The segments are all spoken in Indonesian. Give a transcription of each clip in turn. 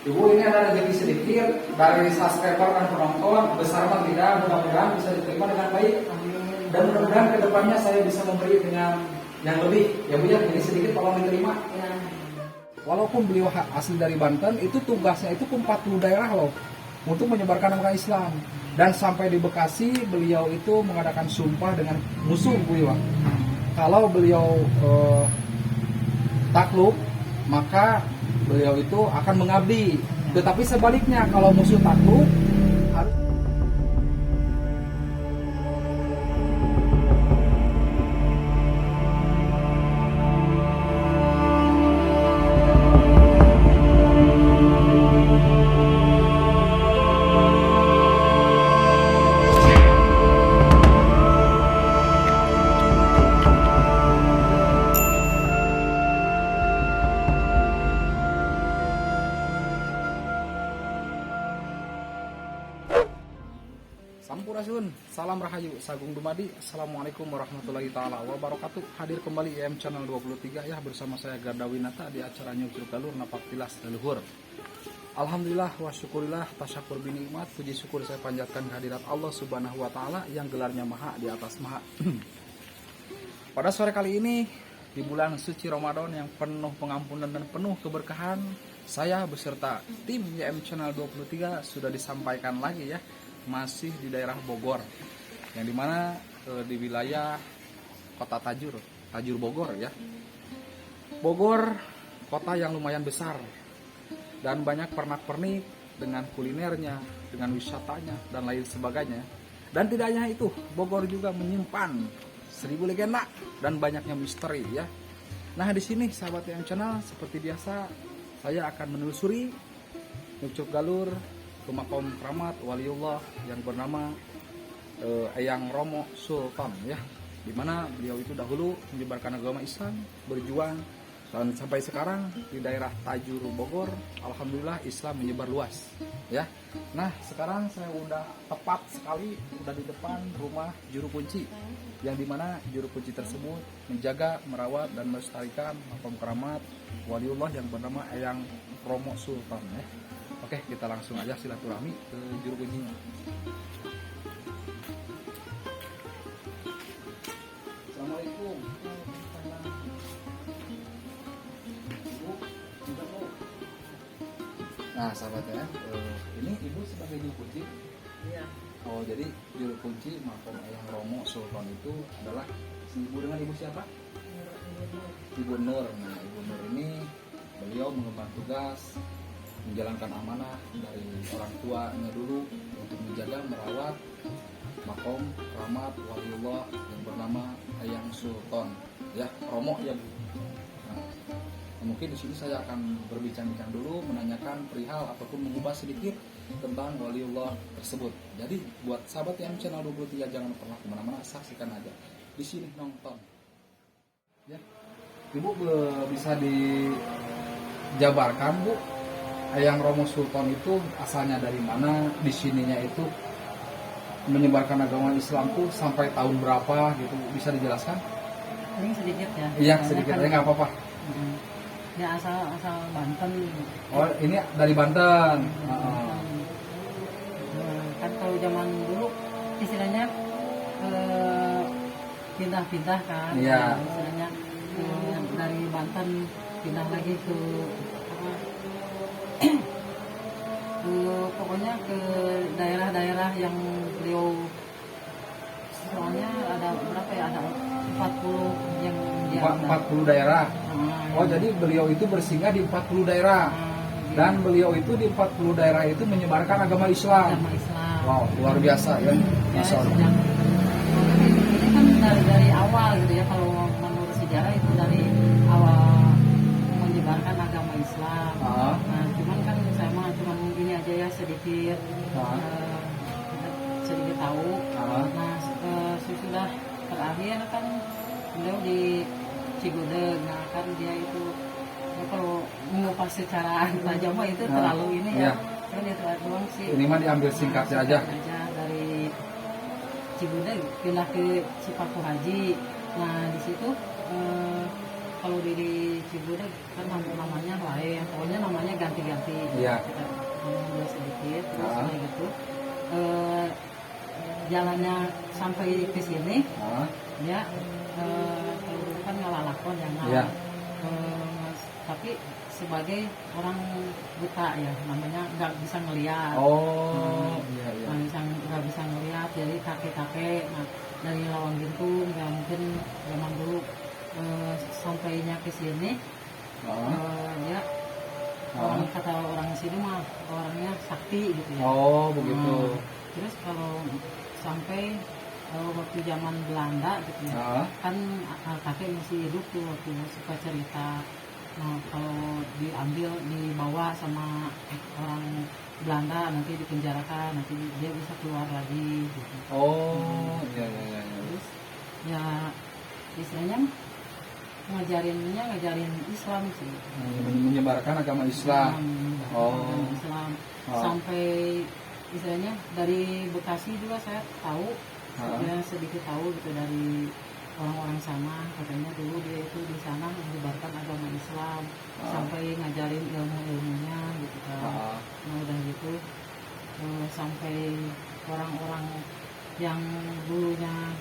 Ibu ini ada rezeki sedikit dari subscriber dan penonton, besar atau tidak, mudah-mudahan bisa diterima dengan baik. Dan mudah-mudahan kedepannya saya bisa memberi dengan yang lebih. Ya Bu ya, ini sedikit tolong diterima. Ya. Walaupun beliau asli dari Banten, itu tugasnya itu ke 40 daerah loh untuk menyebarkan agama Islam. Dan sampai di Bekasi beliau itu mengadakan sumpah dengan musuh Bu Iwa. Kalau beliau takluk, maka beliau itu akan mengabdi. Tetapi sebaliknya kalau musuh takluk harus Sampurasun, salam rahayu, sagung dumadi. Assalamualaikum warahmatullahi taala wabarakatuh. Hadir kembali IM Channel 23 ya, bersama saya Garda Winata di acara Nyucur Galur Napak Tilas Leluhur. Alhamdulillah wa syukurillah, tasyakur binikmat, puji syukur saya panjatkan kehadirat Allah Subhanahu wa taala yang gelarnya maha di atas maha. Pada sore kali ini di bulan suci Ramadan yang penuh pengampunan dan penuh keberkahan, saya beserta tim YM Channel 23 sudah disampaikan lagi ya, masih di daerah Bogor, yang dimana di wilayah kota Tajur Bogor ya. Bogor kota yang lumayan besar dan banyak pernak-pernik dengan kulinernya, dengan wisatanya dan lain sebagainya. Dan tidak hanya itu, Bogor juga menyimpan 1000 legenda dan banyaknya misteri ya. Nah di sini sahabat yang channel, seperti biasa saya akan menelusuri Nyucuk Galur ke makom keramat waliullah yang bernama Eyang Romo Sultan ya, dimana beliau itu dahulu menyebarkan agama Islam, berjuang, dan sampai sekarang di daerah Tajur Bogor alhamdulillah Islam menyebar luas ya. Nah sekarang saya udah tepat sekali udah di depan rumah juru kunci, yang dimana juru kunci tersebut menjaga, merawat dan melestarikan makom keramat waliullah yang bernama Eyang Romo Sultan ya. Oke, kita langsung aja silaturahmi ke juru kuncinya. Assalamualaikum. Nah, sahabatnya, ini ibu sebagai juru kunci. Iya. Oh, jadi juru kunci makom Eyang Romo Sultan itu adalah si ibu dengan ibu siapa? Ibu Nur. Nah, Ibu Nur ini beliau mengemban tugas menjalankan amanah dari orang tuanya dulu untuk menjaga, merawat makom keramat waliullah yang bernama Eyang Sultan ya, Romo ya Bu. Nah, mungkin di sini saya akan berbincang-bincang dulu, menanyakan perihal ataupun mengubah sedikit tentang waliullah tersebut. Jadi buat sahabat yang channel 23 jangan pernah kemana-mana, saksikan aja di sini nonton ya. Ibu bisa dijabarkan Bu, Eyang Romo Sultan itu asalnya dari mana, di sininya itu menyebarkan agama Islam tuh sampai tahun berapa gitu, bisa dijelaskan? Ini sedikit ya. Iya sedikit aja, nggak apa-apa. Ya asal Banten. Oh ini dari Banten. Kan kalau zaman dulu istilahnya pindah-pindah kan. Iya. Istilahnya dari Banten pindah lagi ke pokoknya ke daerah-daerah yang beliau, soalnya ada berapa ya, ada 40 yang dia 40 daerah. Oh jadi beliau itu bersinggah di 40 daerah. Dan beliau itu di 40 daerah itu menyebarkan agama Islam. Agama Islam. Wow, luar biasa ya. Masya Allah. Ini kan dari awal gitu ya, kalau menurut sejarah itu dari awal menyebarkan agama Islam. Nah, cuman kan saya mah cuma ini aja ya, sedikit sedikit tahu. Nah, sesudah terakhir kan beliau di Cigudeg. Nah, kan dia itu ya, kalau mengupas secara tajam mah itu terlalu ini ya. Kan dia terlalu doang sih. Ini mah diambil singkatnya aja. Dari Cigudeg pindah ke Cipaku Haji. Nah, di situ kalau di Cigudeg kan namanya lain, pokoknya namanya ganti-ganti. Iya. Kita ngomong sedikit, terus Ah. kayak gitu. Jalannya sampai ke sini, Ah. ya kalau dulu kan ngalalakon yang Iya. tapi sebagai orang buta ya, namanya nggak bisa ngelihat. Oh, iya iya. Nggak bisa ngelihat, jadi kakek-kakek dari Lawang Gintung ya mungkin zaman dulu sampainya ke sini ya orang kata orang sini mah orangnya sakti gitu ya. Oh, begitu. Terus kalau sampai waktu zaman Belanda gitu ya, kan kakek masih hidup tuh waktu suka cerita. Nah, kalau dibawa sama orang Belanda nanti dipenjarakan, nanti dia bisa keluar lagi gitu. Oh, iya iya iya. Terus ya istilahnya ngajarin Islam sih. Menyebarkan agama Islam. Agama Islam. Sampai istilahnya dari Bekasi juga saya tahu, ya sedikit tahu gitu dari orang-orang sana, katanya dulu dia itu di sana menyebarkan agama Islam sampai ngajarin ilmu-ilmunya gitu kan. Nah udah gitu sampai orang-orang yang dulunya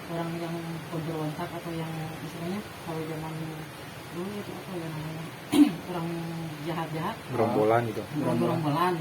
orang yang pemberontak atau yang istilahnya kalau zaman dulu itu apa ya namanya orang jahat-jahat, gerombolan gitu. gerombolan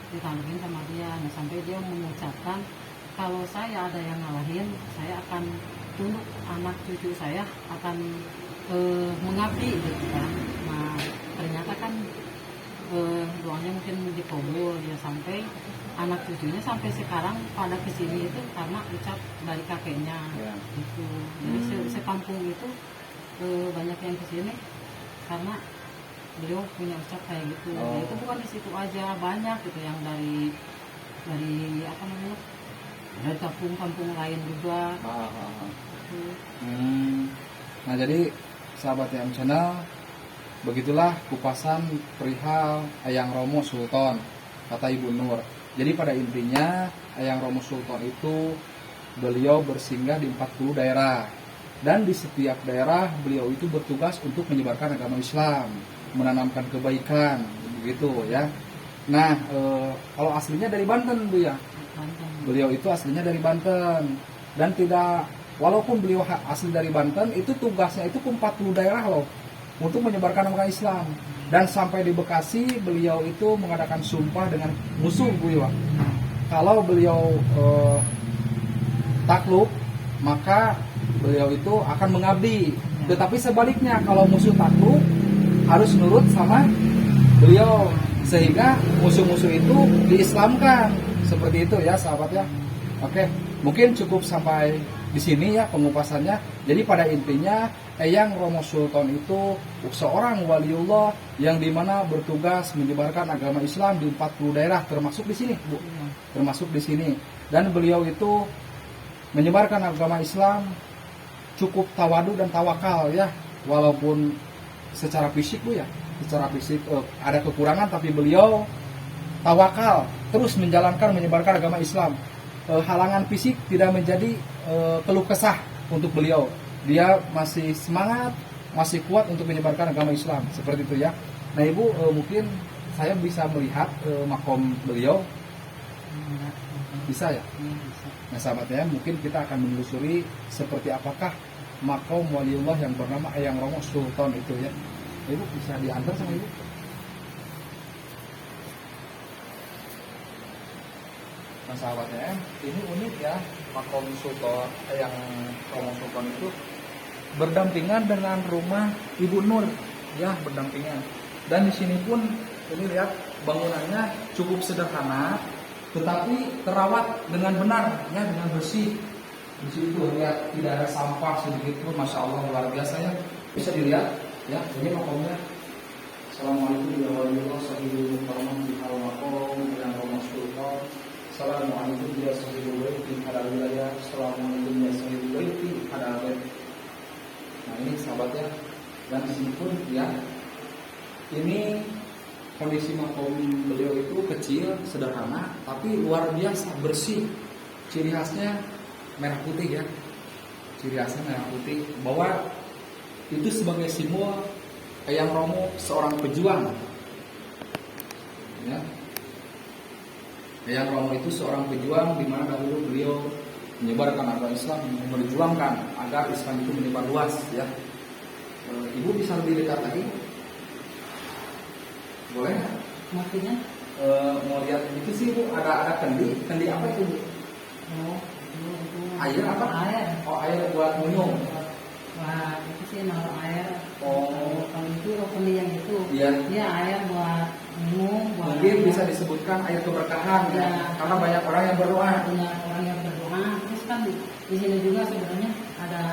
ditangkapin sama dia. Nah sampai dia mengucapkan kalau saya ada yang ngalahin, saya akan tunduk, anak cucu saya akan mengabdi gitu kan. Nah ternyata kan doanya mungkin dikabul ya, sampai anak cucunya sampai sekarang pada kesini itu karena ucap dari kakeknya gitu. Jadi sekampung itu banyak yang kesini karena beliau punya ucap kayak gitu. Ya, itu bukan di situ aja, banyak gitu yang dari apa namanya, dari kampung-kampung lain juga. Nah jadi sahabat YM Channel, begitulah kupasan perihal Eyang Romo Sultan, kata Ibu Nur. Jadi pada intinya Eyang Romo Sultan itu beliau bersinggah di 40 daerah, dan di setiap daerah beliau itu bertugas untuk menyebarkan agama Islam, menanamkan kebaikan, begitu ya. Nah kalau aslinya dari Banten Bu ya, beliau itu aslinya dari Banten, dan tidak, walaupun beliau asli dari Banten, itu tugasnya itu ke 40 daerah loh untuk menyebarkan agama Islam. Dan sampai di Bekasi beliau itu mengadakan sumpah dengan musuh Bu Iwa. Kalau beliau takluk, maka beliau itu akan mengabdi. Tetapi sebaliknya, kalau musuh takluk harus nurut sama beliau, sehingga musuh-musuh itu diislamkan. Seperti itu ya sahabat ya. Oke, mungkin cukup sampai di sini ya pengupasannya. Jadi pada intinya Eyang Romo Sultan itu seorang waliullah yang dimana bertugas menyebarkan agama Islam di 40 daerah, termasuk di sini Bu, termasuk di sini. Dan beliau itu menyebarkan agama Islam cukup tawadu dan tawakal ya, walaupun secara fisik Bu ya, secara fisik ada kekurangan, tapi beliau tawakal terus menjalankan menyebarkan agama Islam. Halangan fisik tidak menjadi keluh kesah untuk beliau. Dia masih semangat, masih kuat untuk menyebarkan agama Islam, seperti itu ya. Nah Ibu, mungkin saya bisa melihat makom beliau, bisa ya? Nah sahabat ya, mungkin kita akan menelusuri seperti apakah makom waliullah yang bernama Eyang Romo Sultan itu ya. Ibu bisa diantar sama Ibu? Nah sahabatnya, ini unik ya, makom Sultan Eyang Romo Sultan itu berdampingan dengan rumah Ibu Nur, ya berdampingan. Dan di sini pun ini lihat bangunannya cukup sederhana, tetapi terawat dengan benar, ya dengan bersih. Di situ lihat tidak ada sampah sedikit pun, masya Allah luar biasa ya. Bisa dilihat, ya ini makomnya. Assalamualaikum warahmatullahi wabarakatuh. Eyang Romo Sultan. Assalamualaikum ya sahibul baiti ala wilayah. Assalamualaikum ya sahibul baiti ala wilayah. Nah ini sahabatnya, dan di sini pun ya, ini kondisi makom beliau itu kecil, sederhana, tapi luar biasa bersih. Ciri khasnya merah putih ya, ciri khasnya merah putih. Bahwa itu sebagai simbol Eyang Romo seorang pejuang. Ya. Eyang Romo itu seorang pejuang di mana dahulu beliau menyebarkan agama Islam, memperjuangkan agar Islam itu menyebar luas. Ya. Ibu bisa lebih dekat lagi? Boleh? Maksudnya? Mau lihat itu sih Bu, ada kendi apa itu Bu? Oh, itu Air apa? Air. Oh, air buat minum. Wah, itu sih naruh air. Oh. Kalau itu kendi yang itu. Iya. Dia air buat minum. Buat Mungkin bisa disebutkan air keberkahan ya. Ya. Karena banyak orang yang berdoa. Punya orang yang berdoa. Terus kan di sini juga sebenarnya ada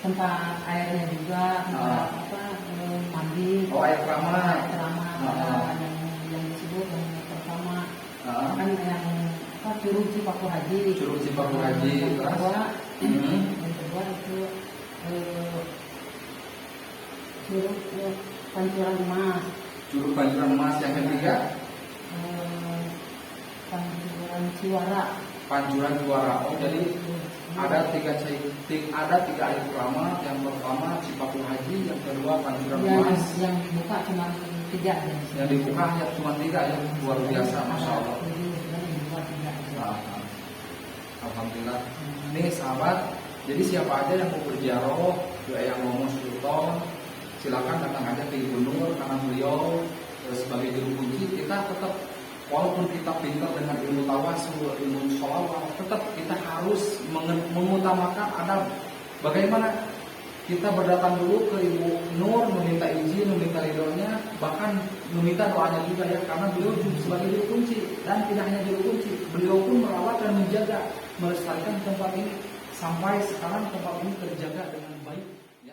tempat airnya juga, tempat mandi. Oh, air keramat. Yang disebut yang pertama Ah. kan yang Curug Cipaku Haji. Curug Cipaku Haji. Yang kedua, Hmm. yang kedua itu Curug Pancuran Emas. Curug Pancuran Emas. Yang ketiga Pancuran Ciwara. Pancuran Juara. Oh, jadi ada tiga air keramat. Yang pertama Cipaku Haji, yang kedua Pancuran Emas. Yang dibuka cuma 3 aja. Yang dibuka ya cuma 3 ya, luar biasa, masya Allah. Jadi sebenarnya dibuka 3 aja. Alhamdulillah. Nih sahabat, jadi siapa aja yang mau berziarah ke Eyang Romo Sultan, silakan datang aja ke Ibu Nur karena beliau sebagai juru kunci. Kita tetap walaupun kita pintar dengan ilmu tawasul, ilmu sholawat, tetap kita harus mengutamakan adab. Bagaimana kita berdatang dulu ke Ibu Nur, meminta izin, meminta ridhonya, bahkan meminta doanya juga ya, karena beliau sebagai juru kunci. Dan tidak hanya juru kunci, beliau pun merawat dan menjaga, melestarikan tempat ini sampai sekarang tempat ini terjaga dengan baik. Ya.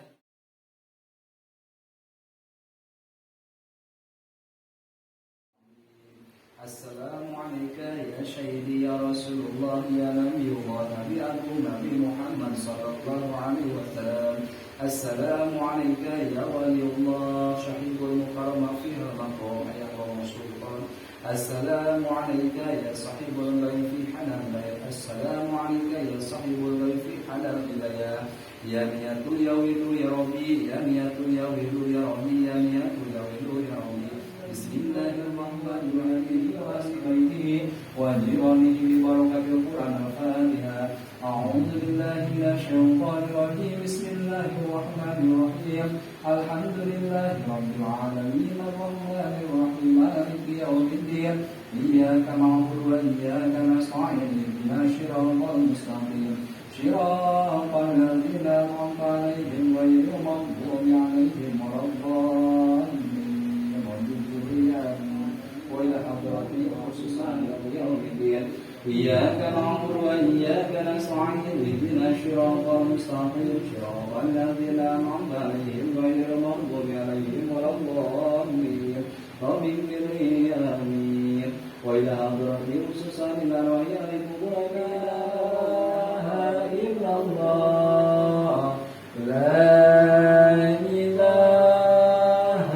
Assalamualaikum ya Sayyidi ya Rasulullah ya Nabiyullah Nabi Agung Nabi Muhammad sallallahu alaihi wasallam. Assalamualaikum ya Waliullah Syahidul Mukarramah fiha maqam ya Rasulullah. Assalamualaikum ya Sahibul Ghaifi Hanal Bayt. Assalamualaikum ya Sahibul Ghaifi Hanal Bilayah. Ya niyatul yawidu ya Rabbi, ya niyatul yawidu ya Rabbi, ya niyatul yawidu ya Rabbi. Bismillahirrahmanirrahim. Wa jiranihi bi barakatil Qur'an al-Fatihah. A'udzu billahi minasyaitonir rajim. Bismillahirrahmanirrahim. Alhamdulillahi rabbil alamin arrahmanir rahim maliki yaumiddin. Iyyaka na'budu wa iyyaka nasta'in. Ihdinas siratal mustaqim. Siratal ladzina an'amta 'alaihim ghairil maghdubi 'alaihim waladdallin. وإلى حضرته خصوصا يوم الدين إياك نعبد وإياك نستعين اهدنا الصراط المستقيم صراط الذين أنعمت عليهم غير المغضوب عليهم ولا الضالين رب اغفر لي آمين وإلى حضرته خصوصا إلى رؤيا القبور لا إله إلا الله لا إله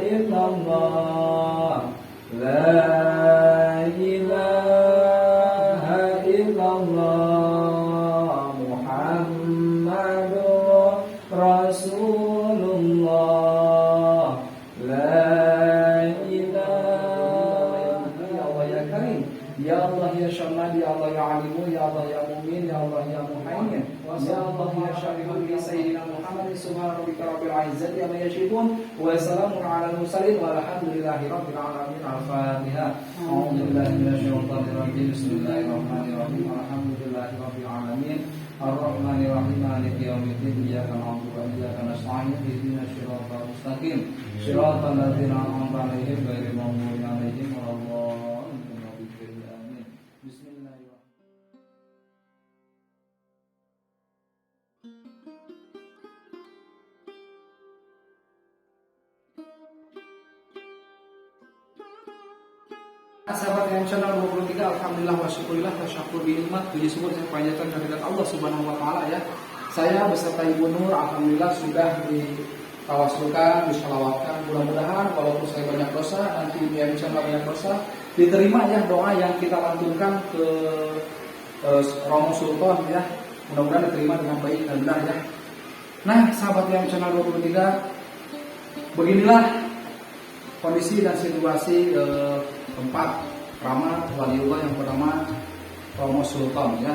إلا الله لا إله إلا الله محمد رسول الله لا إله يا الله يا كريم يا الله يا شمال يا الله يا عليم يا الله يا مؤمن يا الله يا محيي يا الله يا شفيع يا سيدنا محمد سبحان ربك رب العزة عما يصفون وسلام على المرسلين والحمد لله رب العالمين. الفاتحة. أعوذ بالله من الشيطان الرجيم. بسم الله الرحمن الرحيم. الحمد لله رب العالمين الرحمن الرحيم مالك يوم الدين إياك نعبد وإياك نستعين اهدنا الصراط المستقيم صراط الذين أنعمت عليهم غير المغضوب عليهم ولا الضالين. آمين. بسم الله الرحمن Sahabat yang channel 23, alhamdulillah wa syukurillah wa syakur binikmat, puji syukur dan panjatan kehadirat Allah Subhanahu wa taala ya. Saya beserta Ibu Nur alhamdulillah sudah ditawasulkan, disalawatkan. Mudah-mudahan walaupun saya banyak dosa, nanti di channel banyak dosa, diterima ya doa yang kita lantunkan ke Romo Sultan ya. Mudah-mudahan diterima dengan baik dan benar ya. Nah, sahabat yang channel 23, beginilah kondisi dan situasi tempat keramat waliullah yang bernama Romo Sultan ya.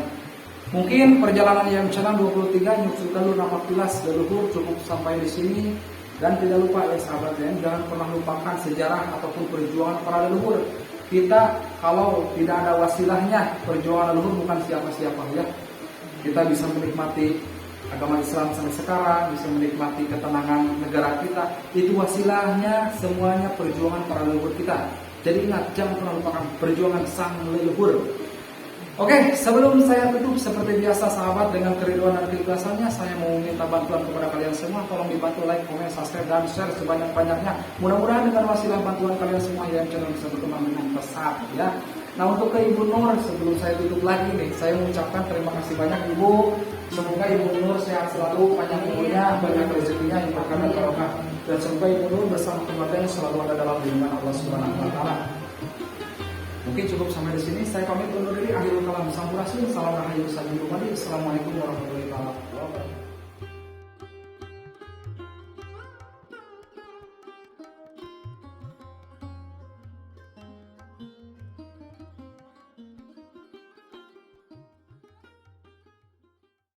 Mungkin perjalanan yang channel 23 Nyuk Galur Napaktilas leluhur cukup sampai di sini, dan tidak lupa ya sahabat ya, jangan pernah lupakan sejarah ataupun perjuangan para leluhur. Kita kalau tidak ada wasilahnya, perjuangan leluhur bukan siapa-siapa ya. Kita bisa menikmati agama Islam sampai sekarang, bisa menikmati ketenangan negara kita, itu wasilahnya semuanya perjuangan para leluhur kita. Jadi ingat, jangan pernah lupakan perjuangan sang leluhur. Oke, sebelum saya tutup seperti biasa sahabat, dengan keriduan dan keikhlasannya saya mau minta bantuan kepada kalian semua. Tolong dibantu like, komen, subscribe, dan share sebanyak-banyaknya. Mudah-mudahan dengan wasilah bantuan kalian semua yang channel bisa berkembang dengan pesat ya. Nah, untuk ke Ibu Nur, sebelum saya tutup lagi nih, saya mengucapkan terima kasih banyak Ibu. Semoga Ibu Nur sehat selalu, panjang umurnya, banyak rezekinya, yang berkah dan barokah. Dan semoga Ibu Nur bersama keluarganya selalu ada dalam lindungan Allah Subhanahu wa taala. Mungkin cukup sampai di sini. Saya pamit undur diri. Akhirul kalam, sampurasun. Salam rahayu, salam dumadi. Assalamualaikum warahmatullahi wabarakatuh.